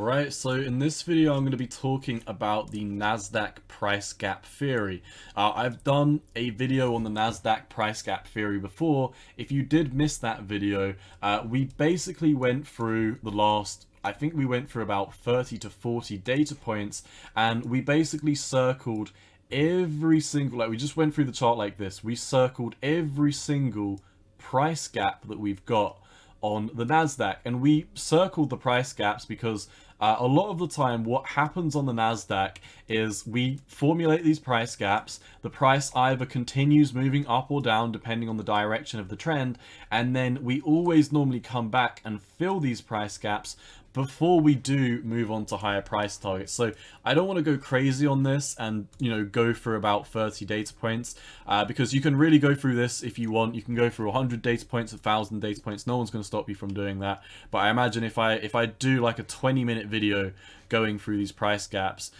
Alright, so in this video I'm going to be talking about the Nasdaq Price Gap Theory. I've done a video on the Nasdaq Price Gap Theory before. If you did miss that video, we basically went through the last, I think we went through about 30 to 40 data points, and we basically circled every single, like we just went through the chart like this, we circled every single price gap that we've got on the Nasdaq, and we circled the price gaps because a lot of the time what happens on the Nasdaq is we formulate these price gaps, the price either continues moving up or down depending on the direction of the trend, and then we always normally come back and fill these price gaps before we do move on to higher price targets. So I don't want to go crazy on this and, you know, go through about 30 data points because you can really go through this if you want. You can go through 100 data points, 1,000 data points. No one's going to stop you from doing that. But I imagine if I do like a 20-minute video going through these price gaps,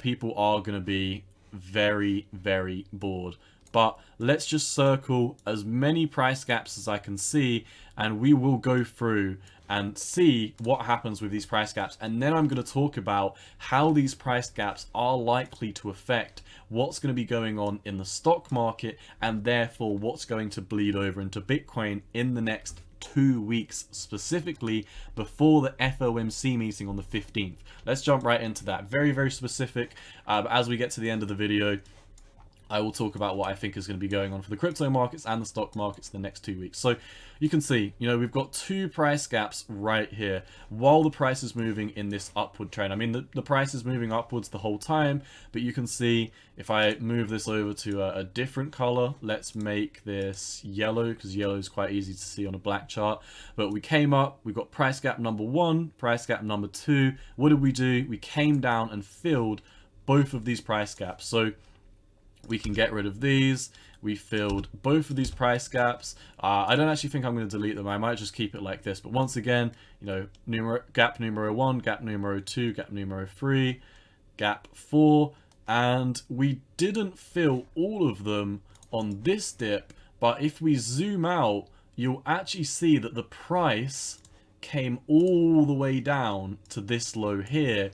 people are going to be very, very bored. But let's just circle as many price gaps as I can see, and we will go through and see what happens with these price gaps. And then I'm going to talk about how these price gaps are likely to affect what's going to be going on in the stock market, and therefore what's going to bleed over into Bitcoin in the next 2 weeks, specifically before the FOMC meeting on the 15th. Let's jump right into that. Very, very specific. As we get to the end of the video, I will talk about what I think is going to be going on for the crypto markets and the stock markets the next 2 weeks. So you can see, you know, we've got two price gaps right here while the price is moving in this upward trend. I mean, the price is moving upwards the whole time, but you can see if I move this over to a different color, let's make this yellow because yellow is quite easy to see on a black chart. But we came up, we've got price gap number 1, price gap number 2. What did we do? We came down and filled both of these price gaps. So we can get rid of these. We filled both of these price gaps. I don't actually think I'm going to delete them. I might just keep it like this. But once again, you know, gap numero 1, gap numero 2, gap numero 3, gap 4. And we didn't fill all of them on this dip. But if we zoom out, you'll actually see that the price came all the way down to this low here.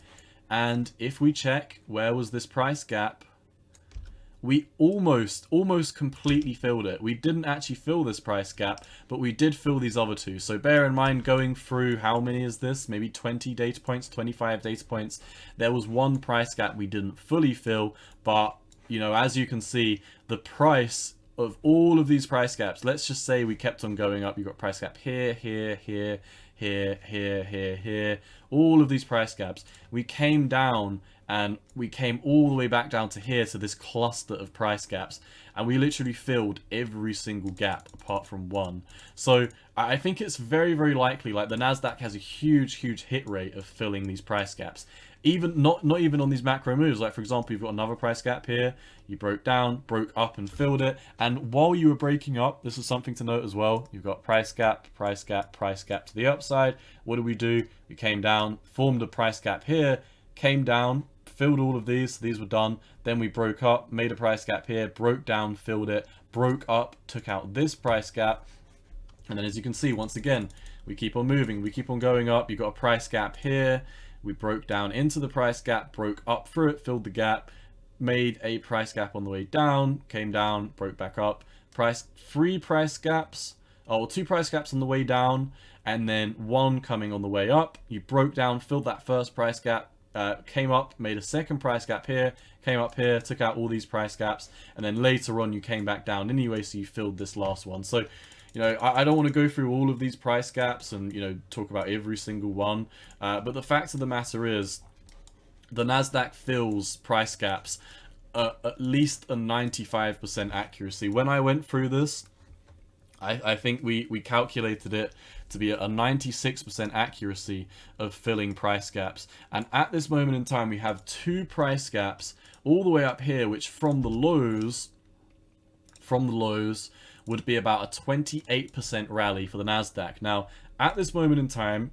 And if we check, where was this price gap? We almost completely filled it. We didn't actually fill this price gap, but we did fill these other two. So bear in mind, going through, how many is this? Maybe 20 data points, 25 data points. There was one price gap we didn't fully fill, but, you know, as you can see, the price of all of these price gaps, let's just say we kept on going up. You've got price gap here, here, here, here, here, here, here. All of these price gaps. We came down and we came all the way back down to here, to this cluster of price gaps, and we literally filled every single gap apart from one. So I think it's very, very likely, like, the Nasdaq has a huge hit rate of filling these price gaps. Even not even on these macro moves. Like, for example, you've got another price gap here, you broke down, broke up and filled it, and while you were breaking up, this is something to note as well, you've got price gap, price gap, price gap to the upside. What did we do? We came down, formed a price gap here, came down, filled all of these were done. Then we broke up, made a price gap here, broke down, filled it, broke up, took out this price gap, and then as you can see, once again, we keep on moving, we keep on going up. You've got a price gap here, we broke down into the price gap, broke up through it, filled the gap, made a price gap on the way down, came down, broke back up, two price gaps on the way down, and then one coming on the way up. You broke down, filled that first price gap, came up, made a second price gap here, came up here, took out all these price gaps, and then later on you came back down anyway, so you filled this last one. So, you know, I don't want to go through all of these price gaps and, you know, talk about every single one, but the fact of the matter is, the Nasdaq fills price gaps at least a 95% accuracy. When I went through this, I think we calculated it to be a 96% accuracy of filling price gaps. And at this moment in time, we have two price gaps all the way up here, which from the lows would be about a 28% rally for the Nasdaq. Now, at this moment in time,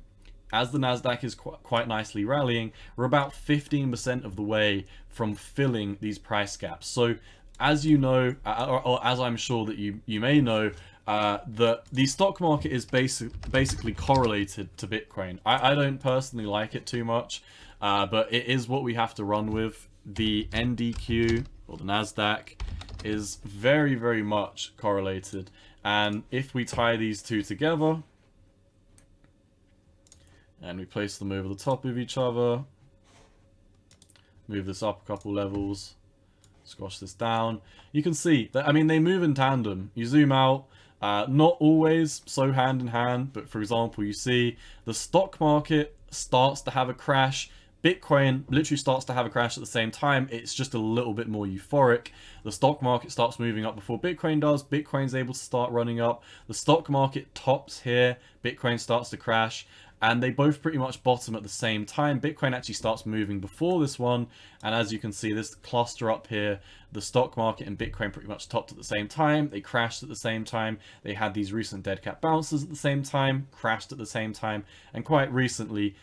as the Nasdaq is quite nicely rallying, we're about 15% of the way from filling these price gaps. So, as you know, or as I'm sure that you may know, the stock market is basically correlated to Bitcoin. I don't personally like it too much, but it is what we have to run with. The NDQ, or the Nasdaq, is very, very much correlated. And if we tie these two together, and we place them over the top of each other, move this up a couple levels, squash this down, you can see that, I mean, they move in tandem. You zoom out, not always so hand in hand, but for example, you see the stock market starts to have a crash. Bitcoin literally starts to have a crash at the same time. It's just a little bit more euphoric. The stock market starts moving up before Bitcoin does. Bitcoin's able to start running up. The stock market tops here. Bitcoin starts to crash. And they both pretty much bottom at the same time. Bitcoin actually starts moving before this one. And as you can see, this cluster up here, the stock market and Bitcoin pretty much topped at the same time. They crashed at the same time. They had these recent dead cat bounces at the same time, crashed at the same time. And quite recently,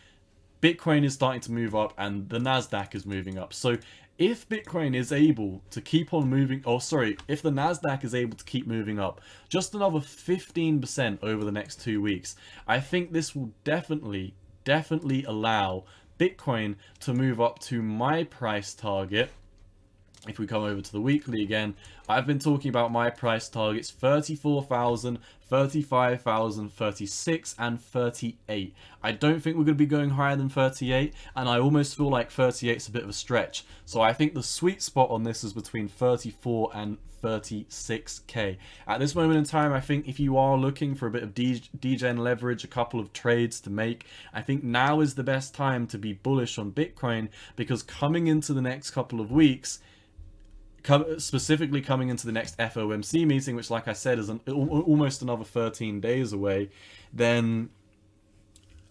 Bitcoin is starting to move up and the Nasdaq is moving up. So if Bitcoin is able to keep on moving, if the Nasdaq is able to keep moving up just another 15% over the next 2 weeks, I think this will definitely allow Bitcoin to move up to my price target. If we come over to the weekly again, I've been talking about my price targets: 34,000, 35,000, 36, and 38. I don't think we're going to be going higher than 38, and I almost feel like 38 is a bit of a stretch. So I think the sweet spot on this is between 34 and 36k. At this moment in time, I think if you are looking for a bit of degen leverage, a couple of trades to make, I think now is the best time to be bullish on Bitcoin, because coming into the next couple of weeks, specifically coming into the next FOMC meeting, which, like I said, is almost another 13 days away, then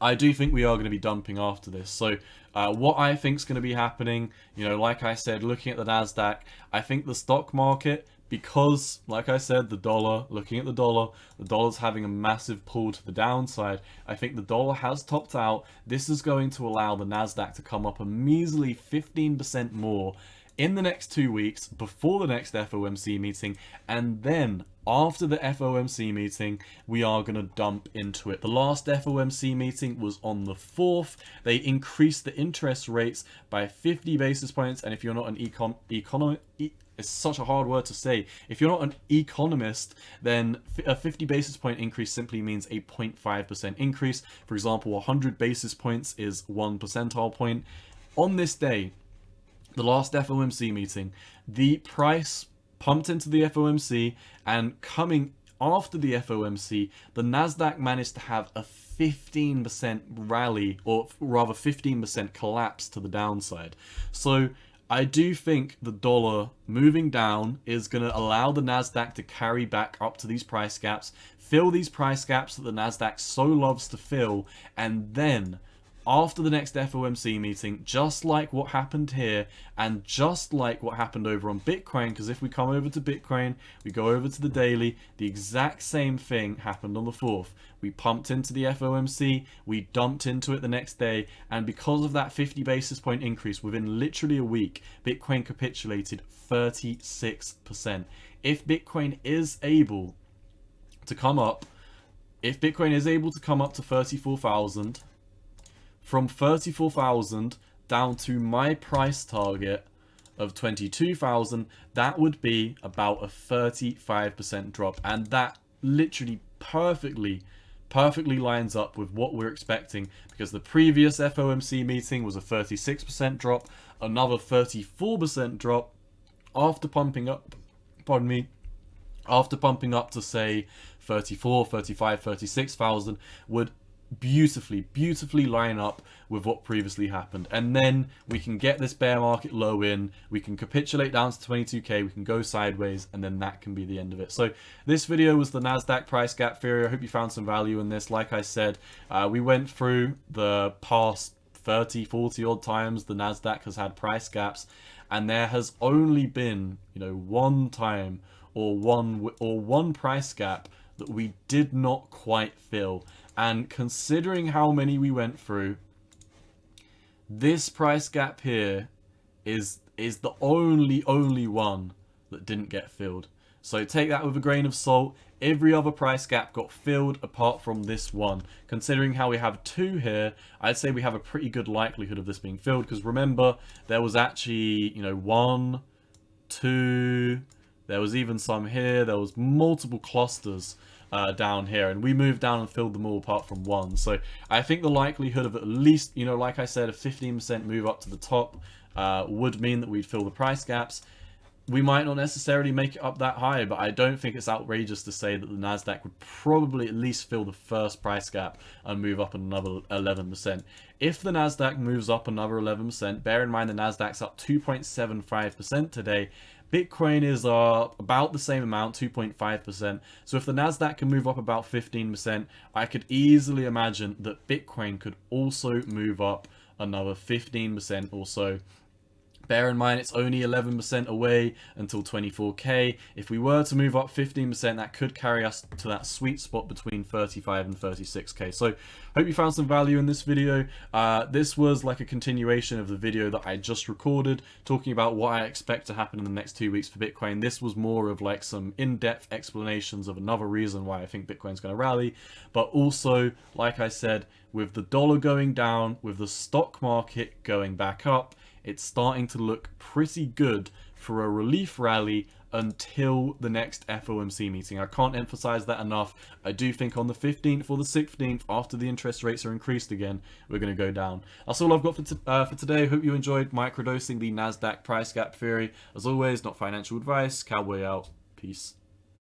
I do think we are going to be dumping after this. So what I think is going to be happening, you know, like I said, looking at the Nasdaq, I think the stock market, because, like I said, the dollar, looking at the dollar's having a massive pull to the downside. I think the dollar has topped out. This is going to allow the Nasdaq to come up a measly 15% more in the next 2 weeks before the next FOMC meeting, and then after the FOMC meeting we are going to dump into it. The last FOMC meeting was on the 4th. They increased the interest rates by 50 basis points, and if you're not an it's such a hard word to say. If you're not an economist, then a 50 basis point increase simply means a 0.5% increase. For example, 100 basis points is 1 percentile point. On this day, the last FOMC meeting, the price pumped into the FOMC, and coming after the FOMC, the Nasdaq managed to have a 15% rally, or rather 15% collapse to the downside. So I do think the dollar moving down is going to allow the Nasdaq to carry back up to these price gaps, fill these price gaps that the Nasdaq so loves to fill, and then after the next FOMC meeting, just like what happened here and just like what happened over on Bitcoin, because if we come over to Bitcoin, we go over to the daily, the exact same thing happened on the 4th. We pumped into the FOMC, we dumped into it the next day, and because of that 50 basis point increase within literally a week, Bitcoin capitulated 36%. If Bitcoin is able to come up, to 34,000, from 34,000 down to my price target of 22,000, that would be about a 35% drop, and that literally perfectly lines up with what we're expecting, because the previous FOMC meeting was a 36% drop, another 34% drop after pumping up, after pumping up to say 34, 35, 36,000 would beautifully line up with what previously happened. And then we can get this bear market low in, we can capitulate down to 22k, we can go sideways, and then that can be the end of it. So this video was the Nasdaq price gap theory. I hope you found some value in this. Like I said, we went through the past 30-40 odd times the Nasdaq has had price gaps, and there has only been, you know, one time or one price gap that we did not quite fill. And considering how many we went through, this price gap here is the only one that didn't get filled. So take that with a grain of salt. Every other price gap got filled apart from this one. Considering how we have 2 here, I'd say we have a pretty good likelihood of this being filled, because remember, there was actually, 1, 2, there was even some here, there was multiple clusters down here, and we moved down and filled them all apart from 1. So I think the likelihood of at least, like I said, a 15% move up to the top would mean that we'd fill the price gaps. We might not necessarily make it up that high, but I don't think it's outrageous to say that the Nasdaq would probably at least fill the first price gap and move up another 11%. If the Nasdaq moves up another 11%, bear in mind the Nasdaq's up 2.75% today. Bitcoin is about the same amount, 2.5%. So if the Nasdaq can move up about 15%, I could easily imagine that Bitcoin could also move up another 15% or so. Bear in mind, it's only 11% away until 24k. If we were to move up 15%, that could carry us to that sweet spot between 35 and 36k. So, hope you found some value in this video. This was like a continuation of the video that I just recorded, talking about what I expect to happen in the next 2 weeks for Bitcoin. This was more of like some in-depth explanations of another reason why I think Bitcoin's going to rally. But also, like I said, with the dollar going down, with the stock market going back up, it's starting to look pretty good for a relief rally until the next FOMC meeting. I can't emphasize that enough. I do think on the 15th or the 16th, after the interest rates are increased again, we're going to go down. That's all I've got for today. Hope you enjoyed microdosing the Nasdaq price gap theory. As always, not financial advice. Cowboy out. Peace.